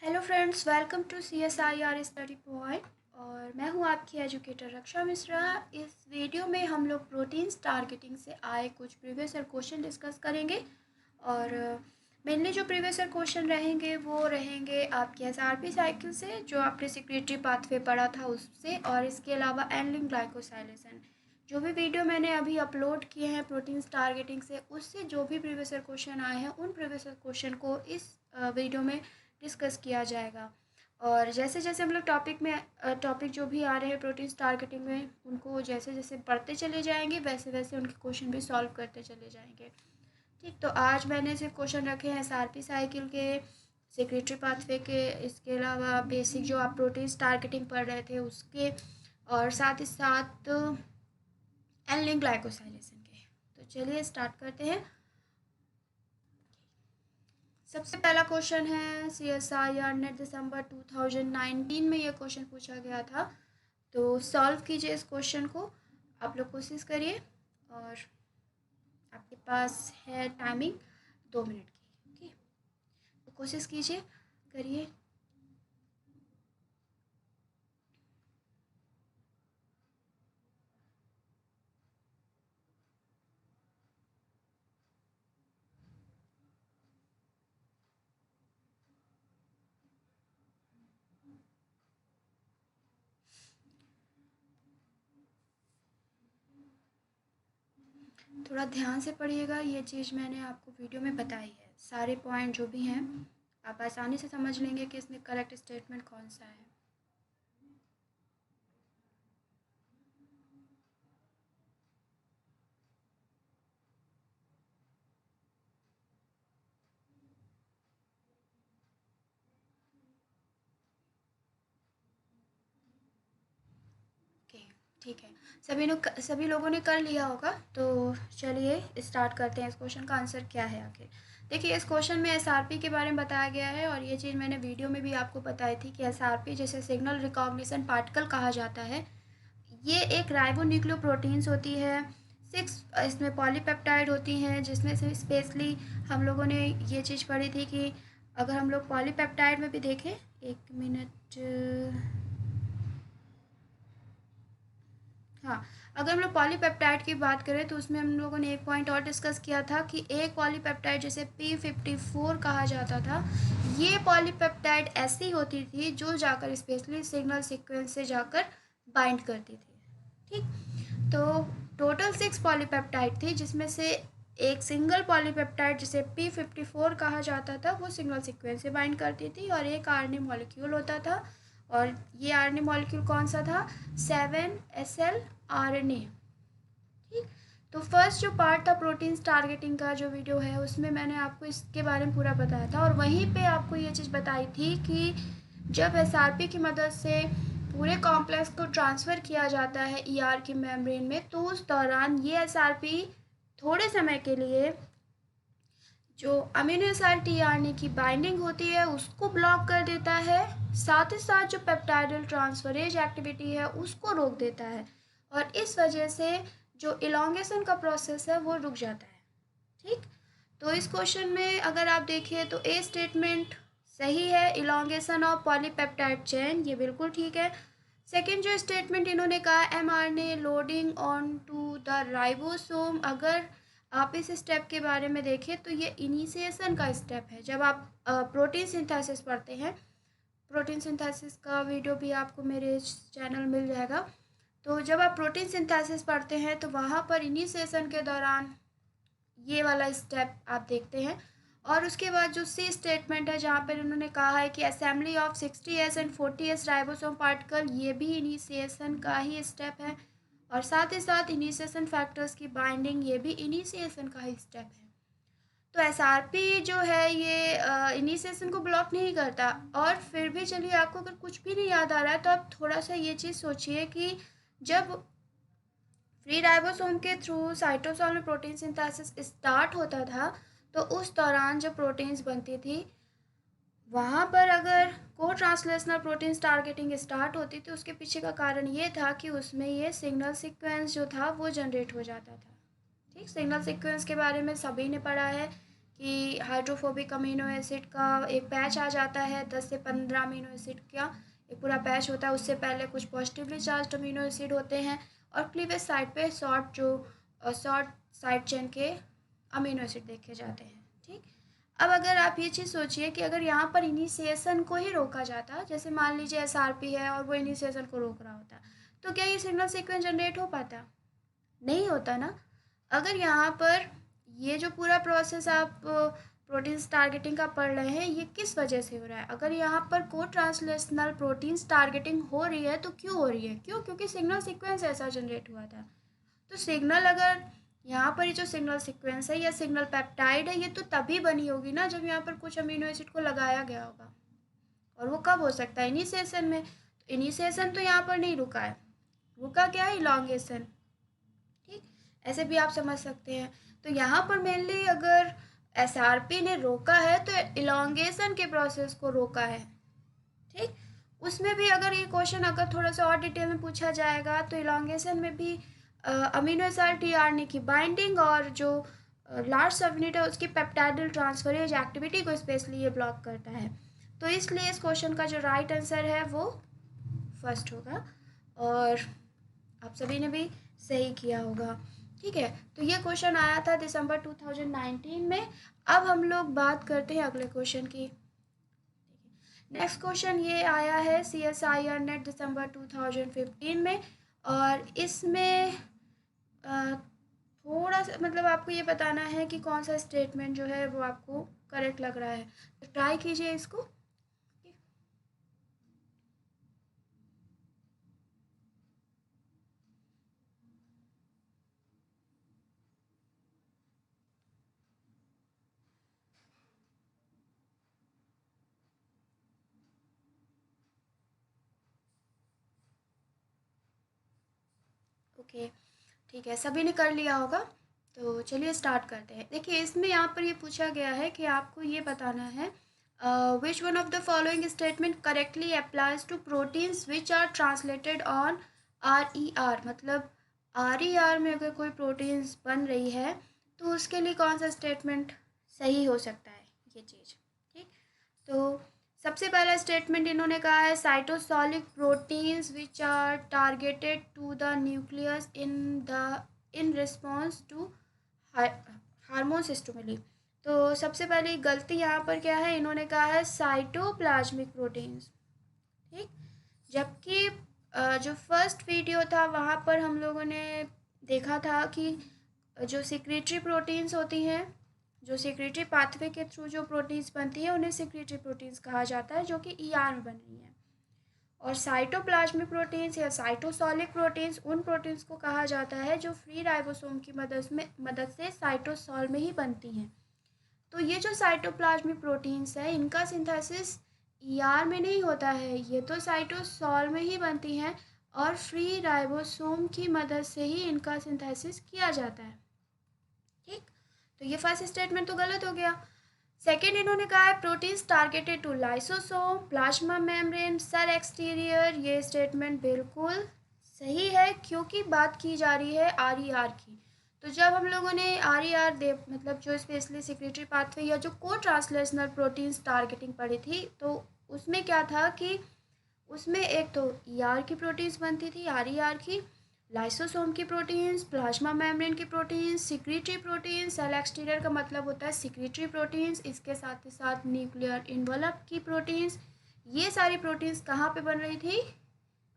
Hello friends, welcome to CSIR study point. और मैं हूं आपकी एजुकेटर रक्षा मिश्रा। इस वीडियो में हम लोग प्रोटीन्स टारगेटिंग से आए कुछ प्रीवियस ईयर क्वेश्चन डिस्कस करेंगे। और मेनली जो प्रीवियस ईयर क्वेश्चन रहेंगे वो रहेंगे आपके SRP साइकिल से, जो आपने सिक्रेटरी पाथवे पढ़ा था उससे, और इसके अलावा एंडलिंग ग्लाइकोसाइलेशन। जो भी वीडियो मैंने अभी अपलोड किए हैं प्रोटीन्स टारगेटिंग से, उससे जो भी प्रीवियस ईयर क्वेश्चन आए हैं उन प्रीवियस ईयर क्वेश्चन को इस वीडियो में डिस्कस किया जाएगा। और जैसे जैसे हम लोग टॉपिक जो भी आ रहे हैं प्रोटीन्स टारगेटिंग में, उनको जैसे जैसे पढ़ते चले जाएंगे वैसे वैसे उनके क्वेश्चन भी सॉल्व करते चले जाएंगे। ठीक, तो आज मैंने सिर्फ क्वेश्चन रखे हैं SRP साइकिल के, सिक्रेटरी पाथवे के, इसके अलावा बेसिक जो आप प्रोटीन्स टारगेटिंग पढ़ रहे थे उसके, और साथ ही साथ एंडलिंग ग्लाइकोसाइलेशन के। तो चलिए स्टार्ट करते हैं। सबसे पहला क्वेश्चन है CSIR नेट दिसंबर 2019 में ये क्वेश्चन पूछा गया था। तो सॉल्व कीजिए इस क्वेश्चन को, आप लोग कोशिश करिए। और आपके पास है टाइमिंग 2 मिनट की। ओके, तो कोशिश कीजिए, करिए। थोड़ा ध्यान से पढ़िएगा, ये चीज़ मैंने आपको वीडियो में बताई है। सारे पॉइंट जो भी हैं आप आसानी से समझ लेंगे कि इसमें करेक्ट स्टेटमेंट कौन सा है। ओके, ठीक है। सभी लोगों ने कर लिया होगा, तो चलिए स्टार्ट करते हैं। इस क्वेश्चन का आंसर क्या है आखिर। देखिए, इस क्वेश्चन में SRP के बारे में बताया गया है, और ये चीज़ मैंने वीडियो में भी आपको बताई थी कि SRP जिसे सिग्नल रिकॉग्निशन पार्टिकल कहा जाता है, ये एक राइबोन्यूक्लियोप्रोटीन्स होती है। 6 इसमें पॉलीपेप्टाइड होती हैं, जिसमें से स्पेशली हम लोगों ने ये चीज़ पढ़ी थी कि अगर हम लोग पॉलीपेप्टाइड में भी देखें, 1 मिनट, हाँ, अगर हम लोग पॉलीपेप्टाइड की बात करें तो उसमें हम लोगों ने एक पॉइंट और डिस्कस किया था कि एक पॉलीपेप्टाइड जिसे P54 कहा जाता था, ये पॉलीपेप्टाइड ऐसी होती थी जो जाकर स्पेशली सिग्नल सीक्वेंस से जाकर बाइंड करती थी। ठीक, तो टोटल 6 पॉलीपेप्टाइड थी, जिसमें से एक सिंगल पॉलीपेप्टाइड जिसे P54 कहा जाता था वो सिग्नल सीक्वेंस से बाइंड करती थी, और एक RNA मॉलिक्यूल होता था। और ये RNA मॉलिक्यूल कौन सा था? 7SL RNA। ठीक, तो फर्स्ट जो पार्ट था प्रोटीन्स टारगेटिंग का, जो वीडियो है उसमें मैंने आपको इसके बारे में पूरा बताया था, और वहीं पे आपको ये चीज़ बताई थी कि जब SRP की मदद से पूरे कॉम्प्लेक्स को ट्रांसफ़र किया जाता है ER की मेम्ब्रेन में, तो उस दौरान ये SRP थोड़े समय के लिए जो अमीनो एसिड tRNA की बाइंडिंग होती है उसको ब्लॉक कर देता है, साथ ही साथ जो पेप्टाइडल ट्रांसफरेज एक्टिविटी है उसको रोक देता है, और इस वजह से जो इलॉन्गेशन का प्रोसेस है वो रुक जाता है। ठीक, तो इस क्वेश्चन में अगर आप देखिए तो ए स्टेटमेंट सही है, इलॉन्गेशन ऑफ पॉलीपेप्टाइड चेन, ये बिल्कुल ठीक है। सेकेंड जो स्टेटमेंट इन्होंने कहा, mRNA loading on to the ribosome, अगर आप इस स्टेप के बारे में देखें तो ये इनिशिएशन का स्टेप है। जब आप प्रोटीन सिंथेसिस पढ़ते हैं, प्रोटीन सिंथेसिस का वीडियो भी आपको मेरे चैनल मिल जाएगा। तो जब आप प्रोटीन सिंथेसिस पढ़ते हैं तो वहाँ पर इनिशिएशन के दौरान ये वाला स्टेप आप देखते हैं। और उसके बाद जो सी स्टेटमेंट है, जहाँ पर उन्होंने कहा है कि assembly of 60S and 40S ribosome particle, ये भी इनिशिएशन का ही स्टेप है, और साथ ही साथ इनिशिएशन फैक्टर्स की बाइंडिंग, ये भी इनिशिएशन का ही स्टेप है। तो SRP जो है ये इनिशिएशन को ब्लॉक नहीं करता। और फिर भी चलिए, आपको अगर कुछ भी नहीं याद आ रहा है तो आप थोड़ा सा ये चीज़ सोचिए कि जब फ्री राइबोसोम के थ्रू साइटोसोल में प्रोटीन सिंथेसिस स्टार्ट होता था, तो उस दौरान जब प्रोटीन्स बनती थी वहाँ पर अगर को ट्रांसलेशनल प्रोटीन्स टारगेटिंग स्टार्ट होती थी, उसके पीछे का कारण ये था कि उसमें ये सिग्नल सीक्वेंस जो था वो जनरेट हो जाता था। ठीक, सिग्नल सीक्वेंस के बारे में सभी ने पढ़ा है कि हाइड्रोफोबिक अमीनो एसिड का एक पैच आ जाता है, 10 से 15 अमीनो एसिड का एक पूरा पैच होता है। उससे पहले कुछ पॉजिटिवली चार्ज अमीनो एसिड होते हैं और क्लीवेज साइड पे शॉर्ट साइड चेन के अमीनो एसिड देखे जाते हैं। ठीक, अब अगर आप ये चीज़ सोचिए कि अगर यहाँ पर इनिशिएशन को ही रोका जाता, जैसे मान लीजिए SRP है और वो इनिशिएशन को रोक रहा होता, तो क्या ये सिग्नल सीक्वेंस जनरेट हो पाता? नहीं होता ना। अगर यहाँ पर ये जो पूरा प्रोसेस आप प्रोटीन्स टारगेटिंग का पढ़ रहे हैं, ये किस वजह से हो रहा है? अगर यहाँ पर को ट्रांसलेशनल प्रोटीन्स टारगेटिंग हो रही है तो क्यों हो रही है? क्यों? क्योंकि सिग्नल सीक्वेंस ऐसा जनरेट हुआ था। तो सिग्नल अगर यहाँ पर ये जो सिग्नल सीक्वेंस है या सिग्नल पेप्टाइड है, ये तो तभी बनी होगी ना जब यहाँ पर कुछ अमीनो एसिड को लगाया गया होगा। और वो कब हो सकता है? इनिशिएशन में। तो इनिशिएशन तो यहाँ पर नहीं रुका है, रुका क्या है? इलॉन्गेशन। ठीक, ऐसे भी आप समझ सकते हैं। तो यहाँ पर मेनली अगर SRP ने रोका है तो इलॉन्गेशन के प्रोसेस को रोका है। ठीक, उसमें भी अगर ये क्वेश्चन अगर थोड़ा सा और डिटेल में पूछा जाएगा तो इलॉन्गेशन में भी अमीनो एसिड tRNA की बाइंडिंग और जो लार्ज सबयूनिट है उसकी पेप्टाइडल ट्रांसफरेज एक्टिविटी को स्पेशली ये ब्लॉक करता है। तो इसलिए इस क्वेश्चन का जो राइट आंसर है वो फर्स्ट होगा और आप सभी ने भी सही किया होगा। ठीक है, तो ये क्वेश्चन आया था दिसंबर 2019 में। अब हम लोग बात करते हैं अगले क्वेश्चन की। नेक्स्ट क्वेश्चन ये आया है CSIR नेट दिसंबर 2015 में और इसमें थोड़ा सा मतलब आपको ये बताना है कि कौन सा स्टेटमेंट जो है वो आपको करेक्ट लग रहा है। तो ट्राई कीजिए इसको। ओके, ठीक है, सभी ने कर लिया होगा। तो चलिए स्टार्ट करते हैं। देखिए इसमें यहाँ पर ये पूछा गया है कि आपको ये बताना है which one of the following statement correctly applies to proteins which are translated on RER। मतलब RER में अगर कोई प्रोटीन्स बन रही है तो उसके लिए कौन सा स्टेटमेंट सही हो सकता है ये चीज़। ठीक, तो सबसे पहला स्टेटमेंट इन्होंने कहा है cytosolic proteins which are targeted to the nucleus in response to hormone stimuli. तो सबसे पहले गलती यहाँ पर क्या है? इन्होंने कहा है साइटोप्लाज्मिक प्रोटीन्स। ठीक, जबकि जो फर्स्ट वीडियो था वहाँ पर हम लोगों ने देखा था कि जो सिक्रेटरी प्रोटीन्स होती हैं, जो सिक्रेटरी पाथवे के थ्रू जो प्रोटीन्स बनती है उन्हें सिक्रेटरी प्रोटीन्स कहा जाता है, जो कि ER में बन रही है। और साइटोप्लाज्मिक प्रोटीन्स या साइटोसॉलिक प्रोटीन्स उन प्रोटीन्स को कहा जाता है जो फ्री राइबोसोम की मदद से साइटोसॉल में ही बनती हैं। तो ये जो साइटोप्लाज्मिक प्रोटीन्स है इनका सिंथेसिस ER में नहीं होता है, ये तो साइटोसॉल में ही बनती हैं और फ्री राइबोसोम की मदद से ही इनका सिंथेसिस किया जाता है। ठीक, तो ये फर्स्ट स्टेटमेंट तो गलत हो गया। सेकेंड इन्होंने कहा है proteins targeted to lysosome plasma membrane cell exterior. ये स्टेटमेंट बिल्कुल सही है क्योंकि बात की जा रही है RER की। तो जब हम लोगों ने RER मतलब जो स्पेशली सिक्रेटरी पाथवे या जो को ट्रांसलेशनल प्रोटीन्स टारगेटिंग पढ़ी थी तो उसमें क्या था कि उसमें एक तो ER की प्रोटीन्स बनती थी, RER की, लाइसोसोम की प्रोटीन्स, प्लाज्मा मेम्ब्रेन की proteins, secretory proteins, cell exterior का मतलब होता है सिक्रेटरी प्रोटीन्स, इसके साथ ही साथ न्यूक्लियर इन्वलप की प्रोटीन्स। ये सारी प्रोटीन्स कहाँ पे बन रही थी?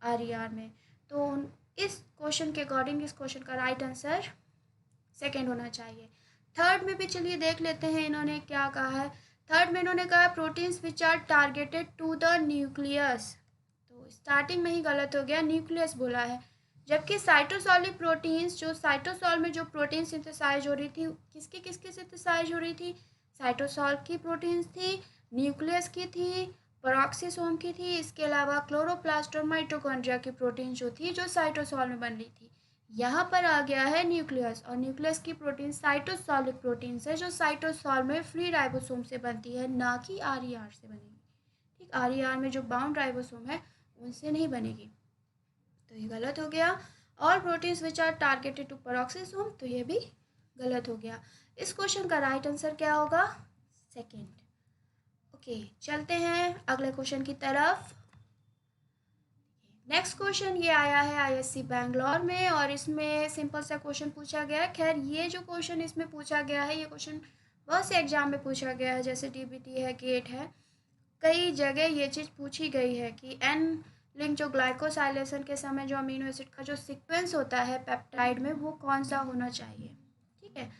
RER में। तो इस क्वेश्चन के अकॉर्डिंग इस क्वेश्चन का राइट आंसर सेकेंड होना चाहिए। थर्ड में भी चलिए देख लेते हैं इन्होंने क्या कहा है। थर्ड में इन्होंने कहा proteins which are targeted to the nucleus. तो स्टार्टिंग में ही गलत हो गया, न्यूक्लियस बोला है, जबकि साइटोसॉलिक प्रोटीन्स जो साइटोसॉल में जो प्रोटीन सिंथेसाइज हो रही थी किसकी सिंथेसाइज हो रही थी? साइटोसॉल की प्रोटीन्स थी, न्यूक्लियस की थी, पेरोक्सिसोम की थी, इसके अलावा क्लोरोप्लास्ट और माइटोकॉन्ड्रिया की प्रोटीन जो थी जो साइटोसॉल में बन रही थी। यहाँ पर आ गया है न्यूक्लियस और न्यूक्लियस की प्रोटीन साइटोसॉलिक प्रोटीन्स है जो साइटोसॉल में फ्री राइबोसोम से बनती है, ना कि RER से बनेगी। ठीक, RER में जो बाउंड राइबोसोम है उनसे नहीं बनेगी, तो ये गलत हो गया। और proteins which are targeted to peroxisome, तो ये भी गलत हो गया। इस क्वेश्चन का राइट आंसर क्या होगा? सेकेंड। ओके, चलते हैं अगले क्वेश्चन की तरफ। नेक्स्ट क्वेश्चन ये आया है आईएससी बैंगलोर में और इसमें सिंपल सा क्वेश्चन पूछा गया है। खैर ये जो क्वेश्चन इसमें पूछा गया है, ये क्वेश्चन बहुत से एग्जाम में पूछा गया है, जैसे डीबीटी है, गेट है, कई जगह ये चीज़ पूछी गई है कि एन लिंक जो ग्लाइकोसाइलेशन के समय जो अमीनो एसिड का जो सीक्वेंस होता है पेप्टाइड में, वो कौन सा होना चाहिए। ठीक है,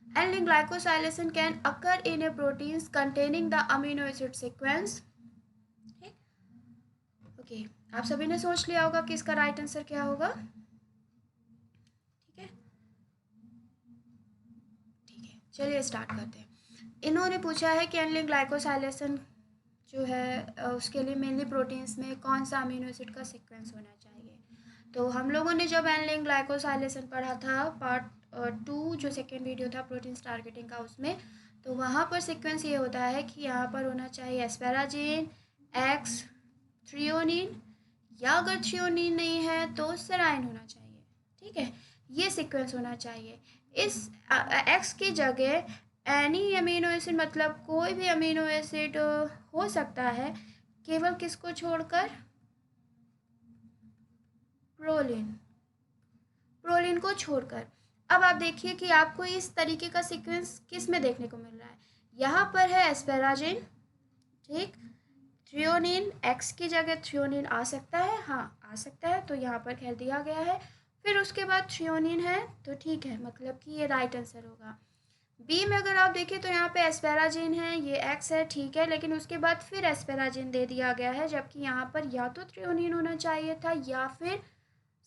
N link glycosylation can occur in a proteins containing the amino acid sequence. Okay, आप सभी ने सोच लिया होगा कि इसका राइट आंसर क्या होगा। ठीक है, चलिए स्टार्ट करते हैं। इन्होंने पूछा है कि एन लिंक ग्लाइकोसाइलेशन जो है उसके लिए मेनली प्रोटीन्स में कौन सा अमीनो एसिड का सीक्वेंस होना चाहिए। तो हम लोगों ने जब एन लिंक ग्लाइकोसाइलेशन पढ़ा था पार्ट 2 जो सेकेंड वीडियो था प्रोटीन्स टारगेटिंग का, उसमें तो वहाँ पर सीक्वेंस ये होता है कि यहाँ पर होना चाहिए एस्पेराजिन, एक्स, थ्रियोनिन, या अगर थ्रियोनिन नहीं है तो सेराइन होना चाहिए। ठीक है, ये सीक्वेंस होना चाहिए। इस एक्स की जगह एनी अमीनो एसिड, मतलब कोई भी अमीनो एसिड हो सकता है, केवल किसको छोड़कर? प्रोलिन, प्रोलिन को छोड़कर। अब आप देखिए कि आपको इस तरीके का सीक्वेंस किस में देखने को मिल रहा है। यहाँ पर है एस्पेराजिन, ठीक, थ्रियोनिन, एक्स की जगह थ्रियोनिन आ सकता है, हाँ आ सकता है, तो यहाँ पर कह दिया गया है। फिर उसके बाद थ्रियोनिन है, तो ठीक है, मतलब कि ये राइट आंसर होगा। बी में अगर आप देखें तो यहाँ पे एस्पेराजिन है, ये एक्स है, ठीक है, लेकिन उसके बाद फिर एस्पेराजिन दे दिया गया है, जबकि यहाँ पर या तो थ्रियोनिन होना चाहिए था या फिर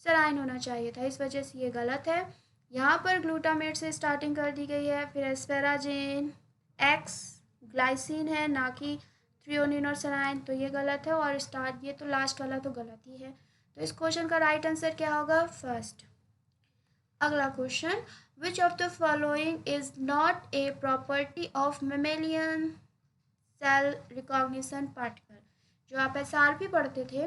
सेराइन होना चाहिए था, इस वजह से ये गलत है। यहाँ पर ग्लूटामेट से स्टार्टिंग कर दी गई है, फिर एस्पेराजिन, एक्स, ग्लाइसिन है, ना कि थ्रियोनिन और सेराइन, तो ये गलत है। और स्टार्ट ये तो लास्ट वाला तो गलत ही है, तो इस क्वेश्चन का राइट आंसर क्या होगा? फर्स्ट। अगला question, which of the following is not a property of mammalian cell recognition particle. जो आप एसआरपी पढ़ते थे,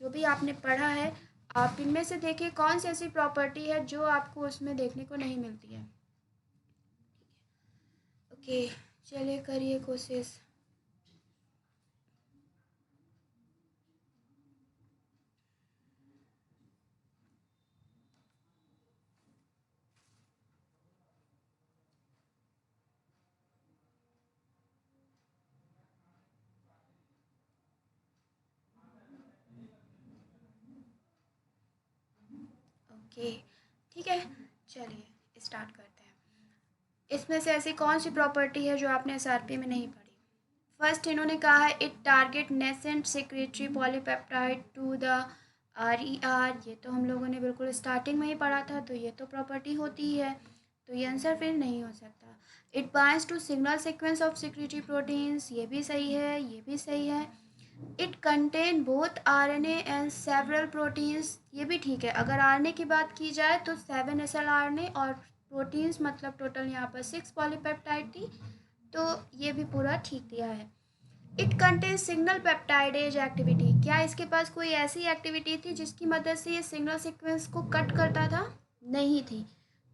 जो भी आपने पढ़ा है, आप इनमें से देखिए कौन सी ऐसी प्रॉपर्टी है जो आपको उसमें देखने को नहीं मिलती है। ओके, चलिए करिए कोशिश। ओके, ठीक है, चलिए स्टार्ट करते हैं। इसमें से ऐसी कौन सी प्रॉपर्टी है जो आपने एसआरपी में नहीं पढ़ी? फर्स्ट इन्होंने कहा है it target nascent secretory polypeptide to the RER। ये तो हम लोगों ने बिल्कुल स्टार्टिंग में ही पढ़ा था, तो ये तो प्रॉपर्टी होती ही है, तो ये आंसर फिर नहीं हो सकता। It binds to signal sequence of secretory proteins, ये भी सही है, ये भी सही है। It contain both RNA and several proteins, ये भी ठीक है। अगर RNA की बात की जाए तो 7 SLRNA और प्रोटीन्स मतलब टोटल यहाँ पर 6 पॉलीपेप्टाइड थी, तो ये भी पूरा ठीक दिया है। It contain signal peptidase activity, क्या इसके पास कोई ऐसी एक्टिविटी थी जिसकी मदद से ये सिग्नल सीक्वेंस को कट करता था? नहीं थी,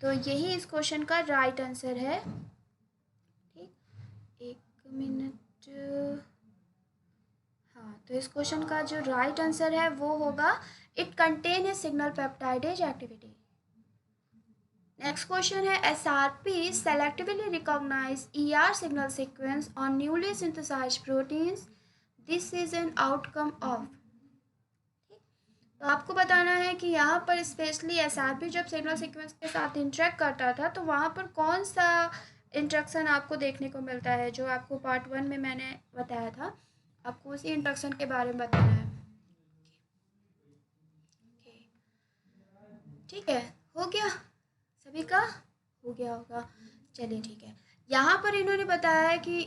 तो यही इस क्वेश्चन का राइट आंसर है। ठीक, एक मिनट, हाँ, तो इस क्वेश्चन का जो राइट आंसर है वो होगा it contain a signal peptidase activity. Next question है SRP selectively recognise ER signal sequence on newly synthesised proteins, this is an outcome of. तो आपको बताना है कि यहाँ पर स्पेशली एसआरपी जब सिग्नल सीक्वेंस के साथ इंटरेक्ट करता था तो वहाँ पर कौन सा इंट्रैक्शन आपको देखने को मिलता है, जो आपको पार्ट 1 में मैंने बताया था, आपको उसी इंट्रैक्शन के बारे में बताना है। ठीक है, हो गया, सभी का हो गया होगा, चलिए ठीक है। यहाँ पर इन्होंने बताया है कि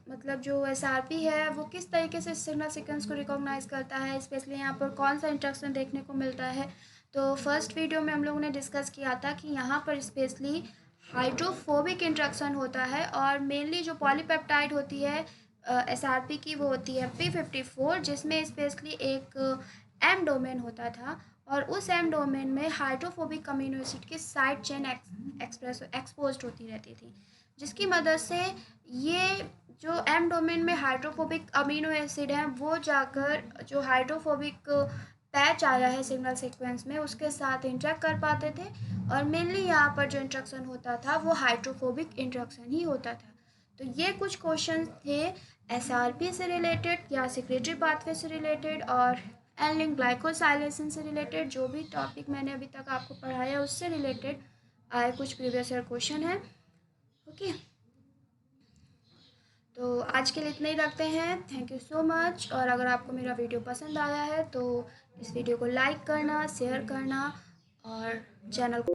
मतलब जो एसआरपी है वो किस तरीके से सिग्नल सीक्वेंस को रिकॉग्नाइज करता है, स्पेशली यहाँ पर कौन सा इंट्रैक्शन देखने को मिलता है। तो फर्स्ट वीडियो में हम लोगों ने डिस्कस किया था कि यहाँ पर स्पेशली हाइड्रोफोबिक इंट्रैक्शन होता है, और मेनली जो पॉलीपेप्टाइड होती है एसआरपी की वो होती है P54, जिसमें स्पेशली एक M डोमेन होता था, और उस एम डोमेन में हाइड्रोफोबिक अमीनो एसिड की साइड चेन एक्सपोज्ड होती रहती थी, जिसकी मदद से ये जो एम डोमेन में हाइड्रोफोबिक अमीनो एसिड हैं वो जाकर जो हाइड्रोफोबिक पैच आया है सिग्नल सीक्वेंस में उसके साथ इंटरेक्ट कर पाते थे। और मेनली यहाँ पर जो इंट्रैक्शन होता था वो हाइड्रोफोबिक इंट्रैक्शन ही होता था। तो ये कुछ क्वेश्चन थे एसआरपी से रिलेटेड या सेक्रेटरी पाथवे से रिलेटेड और एल्निन ग्लाइकोसाइलेशन से रिलेटेड, जो भी टॉपिक मैंने अभी तक आपको पढ़ाया उससे रिलेटेड आए कुछ प्रीवियस ईयर क्वेश्चन है। ओके, तो आज के लिए इतना ही रखते हैं। Thank you so much. और अगर आपको मेरा वीडियो पसंद आया है तो इस वीडियो को लाइक करना, शेयर करना और चैनल को